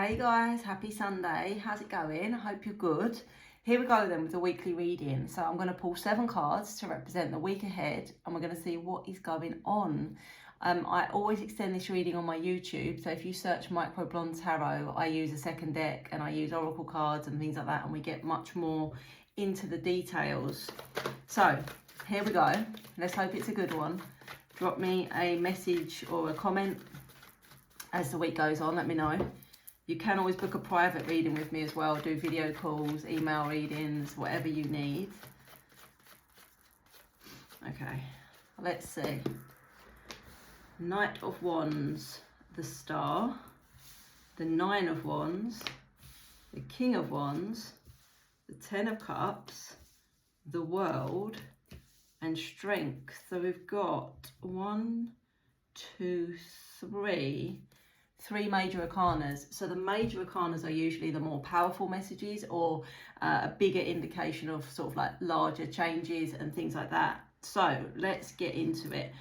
Hey guys, happy Sunday. How's it going? I hope you're good. Here we go then with the weekly reading. So I'm going to pull 7 cards to represent the week ahead and we're going to see what is going on. I always extend this reading on my YouTube. So if you search Microblonde Tarot, I use a second deck and I use oracle cards and things like that, and we get much more into the details. So here we go. Let's hope it's a good one. Drop me a message or a comment as the week goes on. Let me know. You can always book a private reading with me as well. Do video calls, email readings, whatever you need. Okay, let's see. Knight of Wands, the Star, the 9 of Wands, the King of Wands, the 10 of Cups, the World, and Strength. So we've got 1, 2, 3 major arcanas. So the major arcanas are usually the more powerful messages, or a bigger indication of sort of like larger changes and things like that. So let's get into it.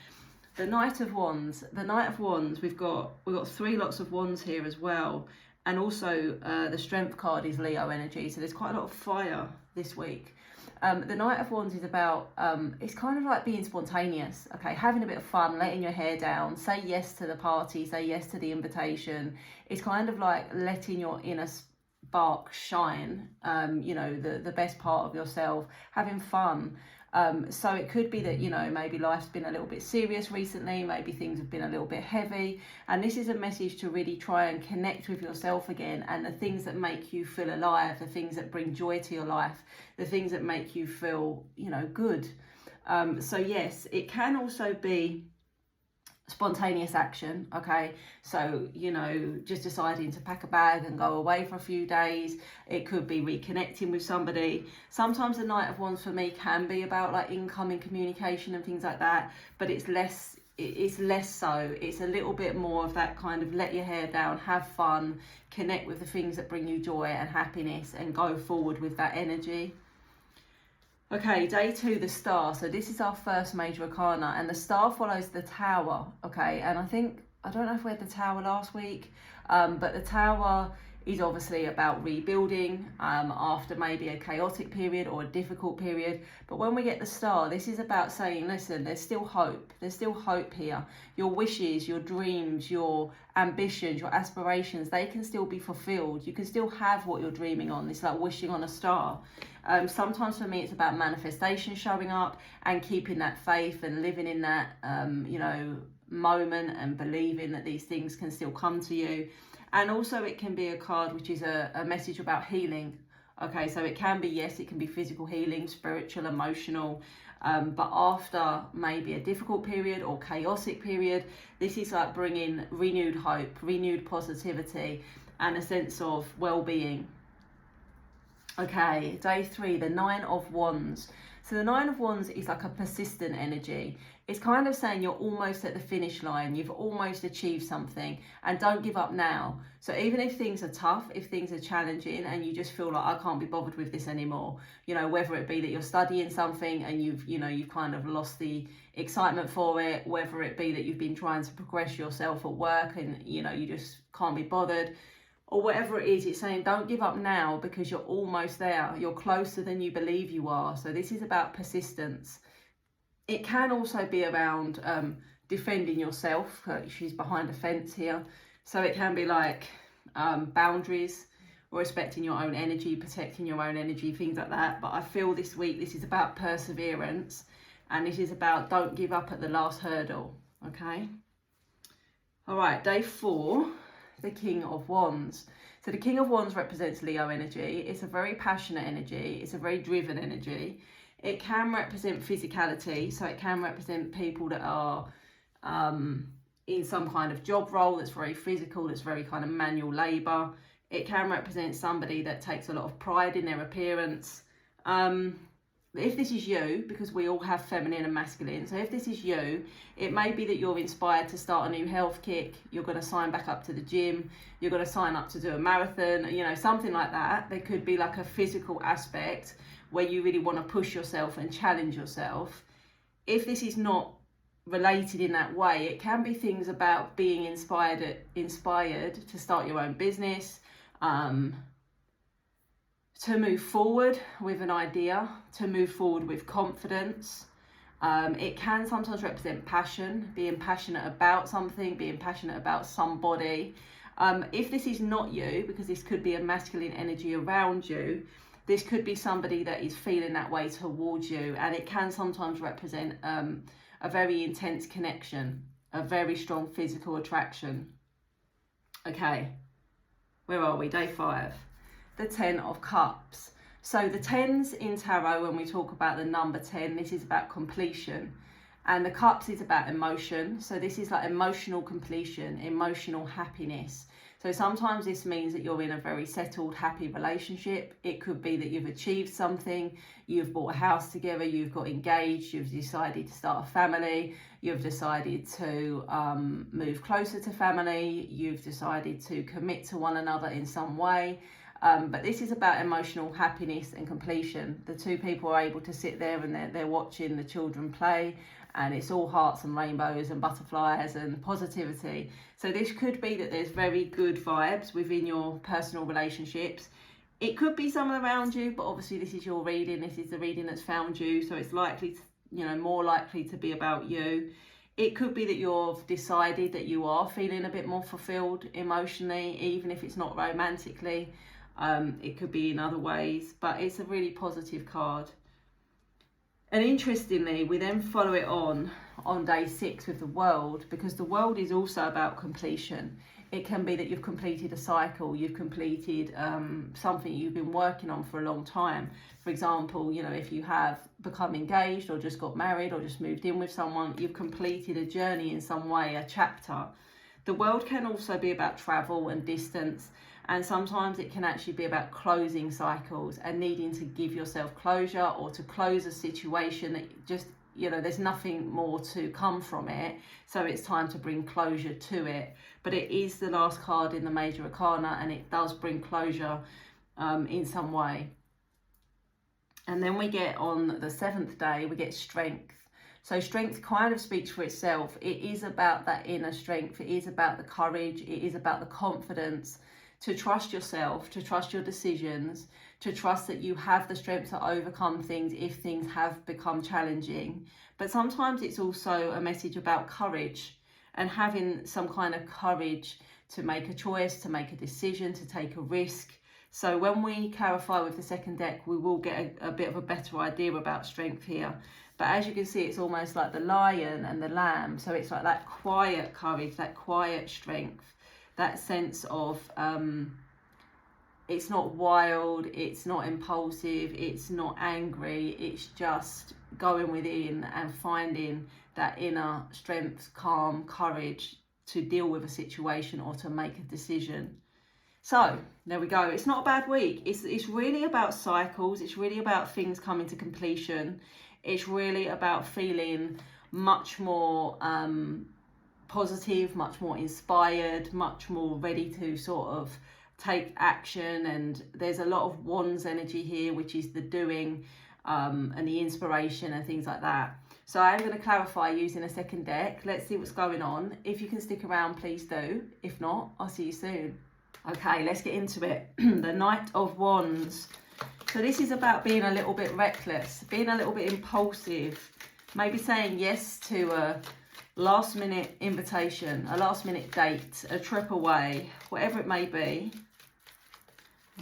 The Knight of Wands. The Knight of Wands, we've got 3 lots of wands here as well, and also the Strength card is Leo energy. So there's quite a lot of fire this week. The Knight of Wands is about, it's kind of like being spontaneous, okay, having a bit of fun, letting your hair down, say yes to the party, say yes to the invitation. It's kind of like letting your inner spark shine, you know, the best part of yourself, having fun. So it could be that, you know, maybe life's been a little bit serious recently, maybe things have been a little bit heavy, and this is a message to really try and connect with yourself again, and the things that make you feel alive, the things that bring joy to your life, the things that make you feel, you know, good. So yes, it can also be spontaneous action, okay, so you know, just deciding to pack a bag and go away for a few days. It could be reconnecting with somebody. Sometimes the Knight of Wands for me can be about like incoming communication and things like that, but it's less so. It's a little bit more of that kind of let your hair down, have fun, connect with the things that bring you joy and happiness, and go forward with that energy. Okay, day 2, the Star. So this is our first major arcana, and the Star follows the Tower, okay? And I don't know if we had the Tower last week, but the Tower is obviously about rebuilding after maybe a chaotic period or a difficult period. But when we get the Star, this is about saying, listen, there's still hope. There's still hope here. Your wishes, your dreams, your ambitions, your aspirations, they can still be fulfilled. You can still have what you're dreaming on. It's like wishing on a star. Sometimes for me, it's about manifestation showing up and keeping that faith and living in that, you know, moment and believing that these things can still come to you. And also it can be a card which is a message about healing. Okay, so it can be, yes, it can be physical healing, spiritual, emotional, but after maybe a difficult period or chaotic period, this is like bringing renewed hope, renewed positivity, and a sense of well-being. Okay, day 3, the 9 of Wands. So the 9 of Wands is like a persistent energy. It's kind of saying you're almost at the finish line, you've almost achieved something, and don't give up now. So even if things are tough, if things are challenging, and you just feel like I can't be bothered with this anymore, you know, whether it be that you're studying something and you've kind of lost the excitement for it, whether it be that you've been trying to progress yourself at work and, you know, you just can't be bothered, or whatever it is, it's saying don't give up now because you're almost there. You're closer than you believe you are. So this is about persistence. It can also be around defending yourself. She's behind a fence here. So it can be like boundaries, or respecting your own energy, protecting your own energy, things like that. But I feel this week, this is about perseverance, and this is about don't give up at the last hurdle, okay? All right, day 4. The King of Wands. So the King of Wands represents Leo energy. It's a very passionate energy. It's a very driven energy. It can represent physicality. So it can represent people that are in some kind of job role that's very physical, that's very kind of manual labour. It can represent somebody that takes a lot of pride in their appearance. If this is you, because we all have feminine and masculine, so if this is you, it may be that you're inspired to start a new health kick, you're going to sign back up to the gym, you're going to sign up to do a marathon, you know, something like that. There could be like a physical aspect where you really want to push yourself and challenge yourself. If this is not related in that way, it can be things about being inspired to start your own business, to move forward with an idea, to move forward with confidence. It can sometimes represent passion, being passionate about something, being passionate about somebody. If this is not you, because this could be a masculine energy around you, this could be somebody that is feeling that way towards you, and it can sometimes represent a very intense connection, a very strong physical attraction. Okay, where are we? Day 5. The 10 of Cups. So the 10s in tarot, when we talk about the number 10, this is about completion. And the Cups is about emotion. So this is like emotional completion, emotional happiness. So sometimes this means that you're in a very settled, happy relationship. It could be that you've achieved something, you've bought a house together, you've got engaged, you've decided to start a family, you've decided to move closer to family, you've decided to commit to one another in some way. But this is about emotional happiness and completion. The two people are able to sit there and they're watching the children play, and it's all hearts and rainbows and butterflies and positivity. So this could be that there's very good vibes within your personal relationships. It could be someone around you, but obviously this is your reading. This is the reading that's found you, so it's likely to, more likely to be about you. It could be that you've decided that you are feeling a bit more fulfilled emotionally, even if it's not romantically. It could be in other ways, but it's a really positive card. And interestingly, we then follow it on day 6 with the World, because the World is also about completion. It can be that you've completed a cycle, you've completed something you've been working on for a long time. For example, if you have become engaged or just got married or just moved in with someone, you've completed a journey in some way, a chapter. The World can also be about travel and distance, and sometimes it can actually be about closing cycles and needing to give yourself closure, or to close a situation that just, there's nothing more to come from it. So it's time to bring closure to it. But it is the last card in the Major Arcana, and it does bring closure in some way. And then we get on the 7th day, we get Strength. So strength kind of speaks for itself. It is about that inner strength. It is about the courage. It is about the confidence to trust yourself, to trust your decisions, to trust that you have the strength to overcome things if things have become challenging. But sometimes it's also a message about courage, and having some kind of courage to make a choice, to make a decision, to take a risk. So when we clarify with the second deck, we will get a bit of a better idea about strength here. But as you can see, it's almost like the lion and the lamb. So it's like that quiet courage, that quiet strength, that sense of it's not wild, it's not impulsive, it's not angry, it's just going within and finding that inner strength, calm, courage to deal with a situation or to make a decision. So there we go. It's not a bad week. It's really about cycles. It's really about things coming to completion. It's really about feeling much more positive, much more inspired, much more ready to sort of take action. And there's a lot of Wands energy here, which is the doing and the inspiration and things like that. So I'm going to clarify using a second deck. Let's see what's going on. If you can stick around, please do. If not, I'll see you soon. Okay, let's get into it. The Knight of Wands. So this is about being a little bit reckless, being a little bit impulsive, maybe saying yes to a last minute invitation, a last minute date, a trip away, whatever it may be.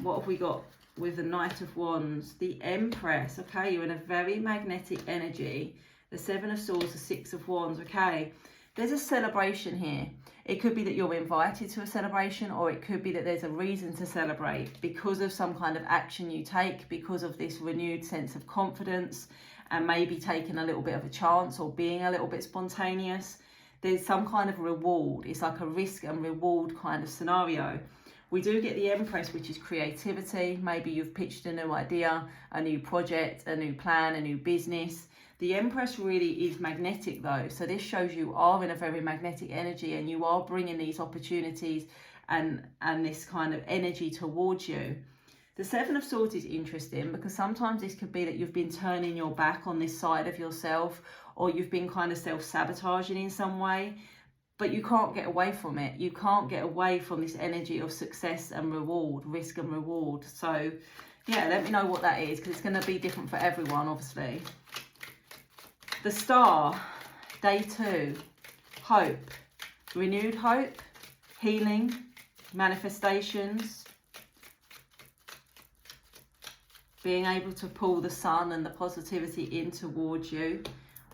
What have we got with the Knight of Wands? The Empress. Okay, you're in a very magnetic energy. The Seven of Swords, the Six of Wands. Okay, there's a celebration here. It could be that you're invited to a celebration, or it could be that there's a reason to celebrate because of some kind of action you take, because of this renewed sense of confidence, and maybe taking a little bit of a chance or being a little bit spontaneous. There's some kind of reward. It's like a risk and reward kind of scenario. We do get the Empress, which is creativity. Maybe you've pitched a new idea, a new project, a new plan, a new business. The Empress really is magnetic though. So this shows you are in a very magnetic energy, and you are bringing these opportunities and this kind of energy towards you. The Seven of Swords is interesting because sometimes this could be that you've been turning your back on this side of yourself, or you've been kind of self-sabotaging in some way. but you can't get away from it. You can't get away from this energy of success and reward, risk and reward. So yeah, let me know what that is, because it's going to be different for everyone, obviously. The Star, day 2, hope, renewed hope, healing, manifestations, being able to pull the sun and the positivity in towards you.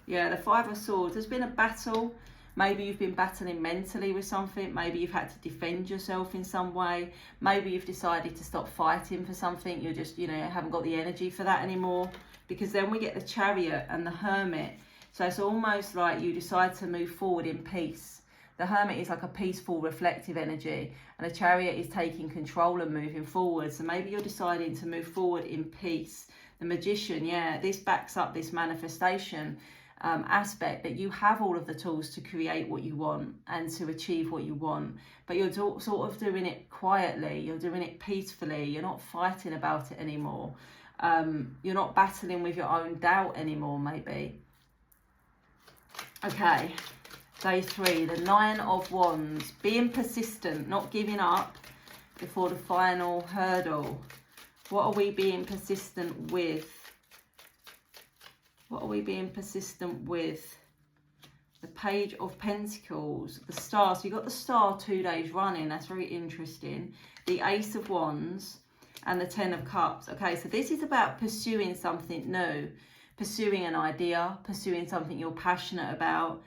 Yeah, the 5 of Swords, there's been a battle. Maybe you've been battling mentally with something. Maybe you've had to defend yourself in some way. Maybe you've decided to stop fighting for something. You're just, you know, haven't got the energy for that anymore. Because then we get the Chariot and the Hermit. So it's almost like you decide to move forward in peace. The Hermit is like a peaceful, reflective energy. And the Chariot is taking control and moving forward. So maybe you're deciding to move forward in peace. The Magician, yeah, this backs up this manifestation aspect, that you have all of the tools to create what you want and to achieve what you want, but you're sort of doing it quietly, you're doing it peacefully, you're not fighting about it anymore, you're not battling with your own doubt anymore, maybe. Okay, day 3, the 9 of Wands, being persistent, not giving up before the final hurdle. What are we being persistent with? What are we being persistent with? The Page of Pentacles, the Star. So you got the Star 2 days running. That's very interesting. The Ace of Wands and the 10 of Cups. Okay, so this is about pursuing something new, pursuing an idea, pursuing something you're passionate about.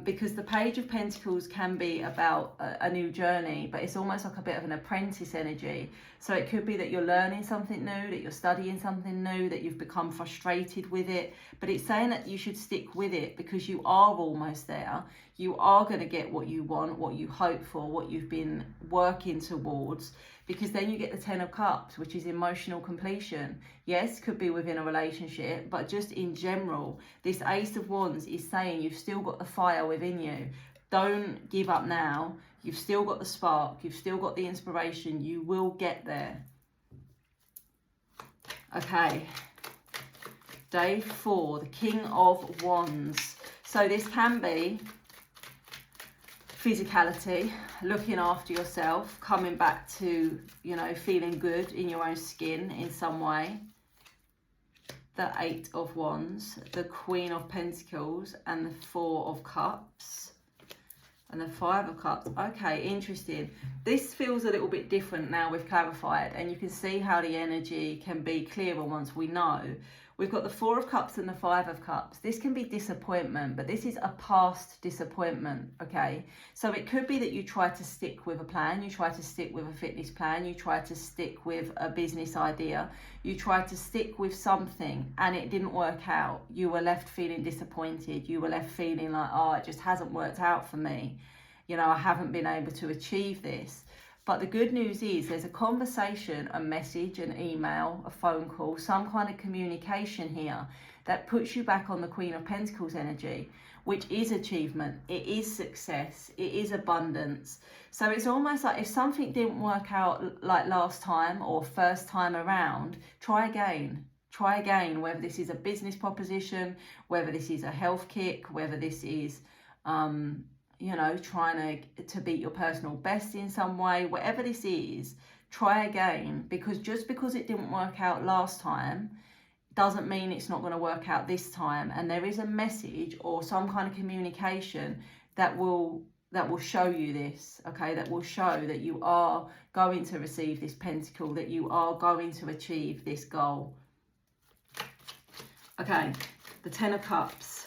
Because the Page of Pentacles can be about a new journey, but it's almost like a bit of an apprentice energy. So it could be that you're learning something new, that you're studying something new, that you've become frustrated with it. But it's saying that you should stick with it, because you are almost there. You are going to get what you want, what you hope for, what you've been working towards. Because then you get the 10 of Cups, which is emotional completion. Yes, could be within a relationship, but just in general, this Ace of Wands is saying you've still got the fire within you. Don't give up now. You've still got the spark. You've still got the inspiration. You will get there. Okay. Day 4, the King of Wands. So this can be physicality, looking after yourself, coming back to, you know, feeling good in your own skin in some way. The 8 of Wands, the Queen of Pentacles, and the 4 of Cups, and the 5 of Cups. Okay, interesting. This feels a little bit different now we've clarified, and you can see how the energy can be clearer once we know. We've got the 4 of Cups and the 5 of Cups. This can be disappointment, but this is a past disappointment, okay? So it could be that you try to stick with a plan, you try to stick with a fitness plan, you try to stick with a business idea, you try to stick with something and it didn't work out. You were left feeling disappointed. You were left feeling like, oh, it just hasn't worked out for me. You know, I haven't been able to achieve this. But the good news is there's a conversation, a message, an email, a phone call, some kind of communication here that puts you back on the Queen of Pentacles energy, which is achievement, it is success, it is abundance. So it's almost like if something didn't work out like last time or first time around, try again. Try again, whether this is a business proposition, whether this is a health kick, whether this is you know, trying to beat your personal best in some way, whatever this is, try again, because just because it didn't work out last time doesn't mean it's not going to work out this time. And there is a message or some kind of communication that will show you this, okay, that will show that you are going to receive this pentacle, that you are going to achieve this goal. Okay, the 10 of Cups.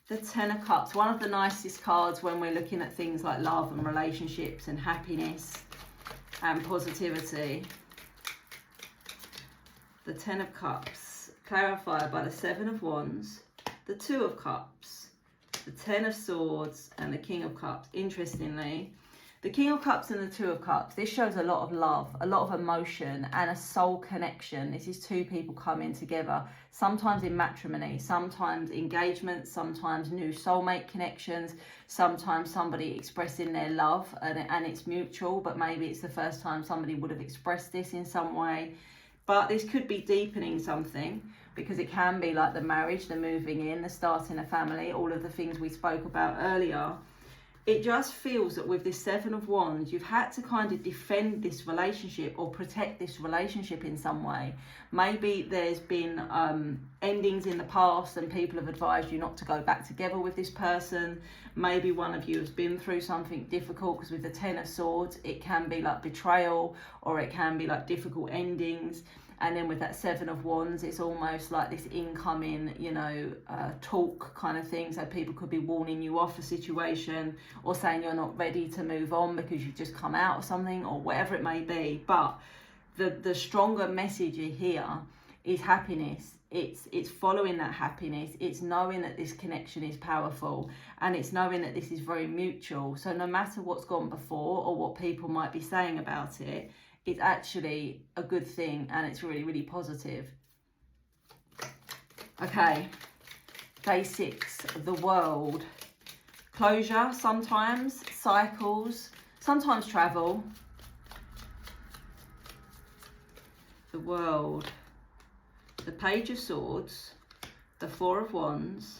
The 10 of Cups, one of the nicest cards when we're looking at things like love and relationships and happiness and positivity. The 10 of Cups, clarified by the 7 of Wands, the 2 of Cups, the 10 of Swords, and the King of Cups. Interestingly, the King of Cups and the 2 of Cups, this shows a lot of love, a lot of emotion and a soul connection. This is two people coming together, sometimes in matrimony, sometimes engagement, sometimes new soulmate connections, sometimes somebody expressing their love and it's mutual, but maybe it's the first time somebody would have expressed this in some way. But this could be deepening something, because it can be like the marriage, the moving in, the starting a family, all of the things we spoke about earlier. it just feels that with this Seven of Wands, you've had to kind of defend this relationship or protect this relationship in some way. Maybe there's been endings in the past and people have advised you not to go back together with this person. Maybe one of you has been through something difficult, because with the Ten of Swords, it can be like betrayal, or it can be like difficult endings. And then with that Seven of Wands, it's almost like this incoming, you know, talk kind of thing. So people could be warning you off a situation, or saying you're not ready to move on because you've just come out of something, or whatever it may be. But the stronger message here is happiness. It's following that happiness. It's knowing that this connection is powerful, and it's knowing that this is very mutual. So no matter what's gone before or what people might be saying about it, it's actually a good thing, and it's really, really positive. Okay, day 6, the World. Closure sometimes, cycles, sometimes travel. The World. The Page of Swords, the Four of Wands,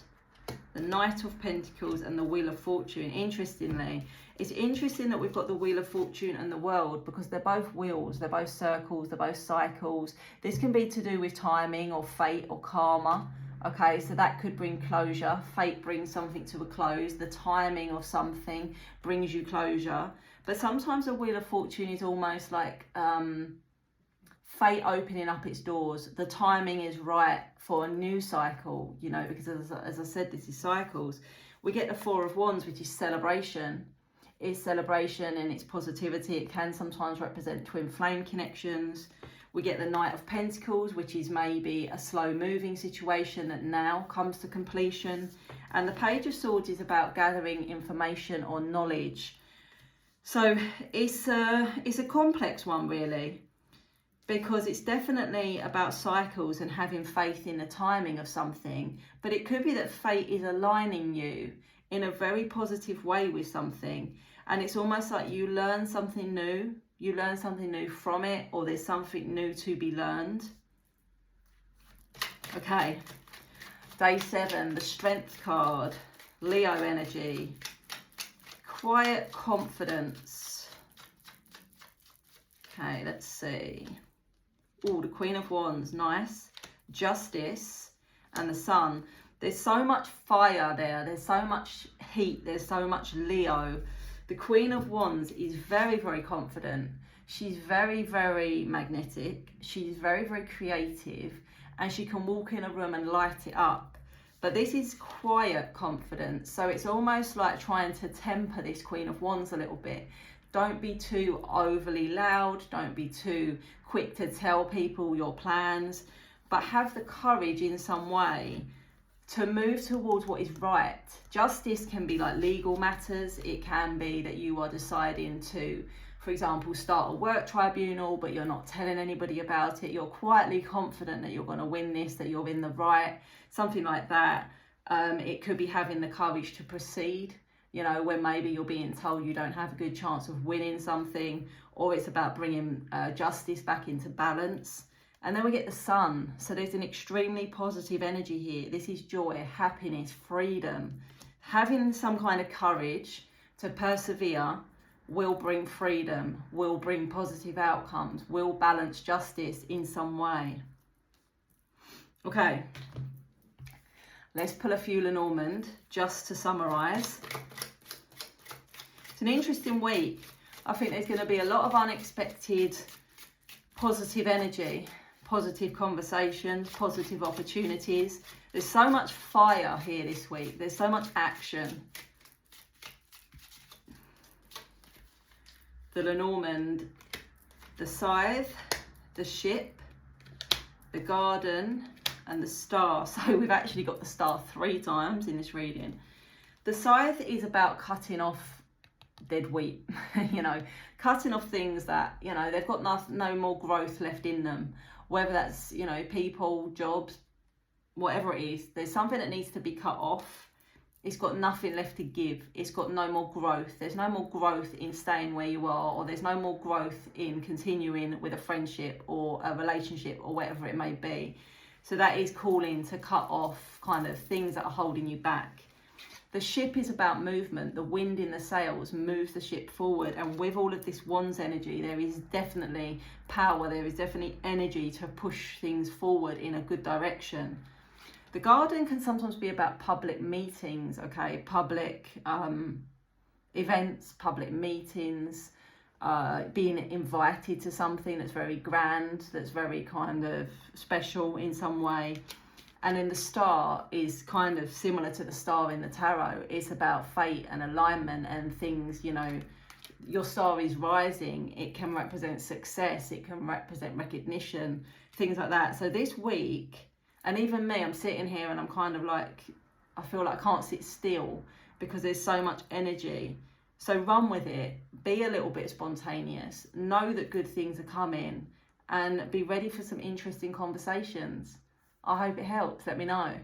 the Knight of Pentacles, and the Wheel of Fortune. Interestingly, it's interesting that we've got the Wheel of Fortune and the World, because they're both wheels, they're both circles, they're both cycles. This can be to do with timing or fate or karma. Okay, so that could bring closure. Fate brings something to a close. The timing of something brings you closure. But sometimes the Wheel of Fortune is almost like fate opening up its doors. The timing is right for a new cycle, you know, because as I said, this is cycles. We get the Four of Wands, which is celebration. It's celebration and it's positivity. It can sometimes represent twin flame connections. We get the Knight of Pentacles, which is maybe a slow moving situation that now comes to completion. And the Page of Swords is about gathering information or knowledge. So it's a complex one, really, because it's definitely about cycles and having faith in the timing of something. But it could be that fate is aligning you in a very positive way with something. And it's almost like you learn something new. You learn something new from it, or there's something new to be learned. Okay, day 7, the Strength card, Leo energy, quiet confidence. Okay, let's see. Oh, the Queen of Wands, nice. Justice and the Sun. There's so much fire there. There's so much heat. There's so much Leo. The Queen of Wands is very, very confident. She's very, very magnetic. She's very, very creative. And she can walk in a room and light it up. But this is quiet confidence. So it's almost like trying to temper this Queen of Wands a little bit. Don't be too overly loud. Don't be too quick to tell people your plans. But have the courage in some way to move towards what is right. Justice can be like legal matters. It can be that you are deciding to, for example, start a work tribunal, but you're not telling anybody about it. You're quietly confident that you're going to win this, that you're in the right, something like that. It could be having the courage to proceed, you know, when maybe you're being told you don't have a good chance of winning something, or it's about bringing justice back into balance. And then we get the Sun. So there's an extremely positive energy here. This is joy, happiness, freedom. Having some kind of courage to persevere will bring freedom, will bring positive outcomes, will balance justice in some way. Okay, let's pull a few Lenormand just to summarise. It's an interesting week. I think there's going to be a lot of unexpected positive energy. Positive conversations, positive opportunities. There's so much fire here this week. There's so much action. The Lenormand, the Scythe, the Ship, the Garden, and the Star. So we've actually got the Star 3 times in this reading. The Scythe is about cutting off dead wheat, you know, cutting off things that, you know, they've got no more growth left in them. Whether that's, you know, people, jobs, whatever it is, there's something that needs to be cut off. It's got nothing left to give. It's got no more growth. There's no more growth in staying where you are, or there's no more growth in continuing with a friendship or a relationship or whatever it may be. So that is calling to cut off kind of things that are holding you back. The ship is about movement. The wind in the sails moves the ship forward. And with all of this Wands energy, there is definitely power. There is definitely energy to push things forward in a good direction. The Garden can sometimes be about public meetings, okay? Public events, public meetings, being invited to something that's very grand, that's very kind of special in some way. And then the Star is kind of similar to the star in the tarot. It's about fate and alignment and things, you know, your star is rising. It can represent success. It can represent recognition, things like that. So this week, and even me, I'm sitting here and I'm kind of like, I feel like I can't sit still because there's so much energy. So run with it. Be a little bit spontaneous. Know that good things are coming and be ready for some interesting conversations. I hope it helps. Let me know.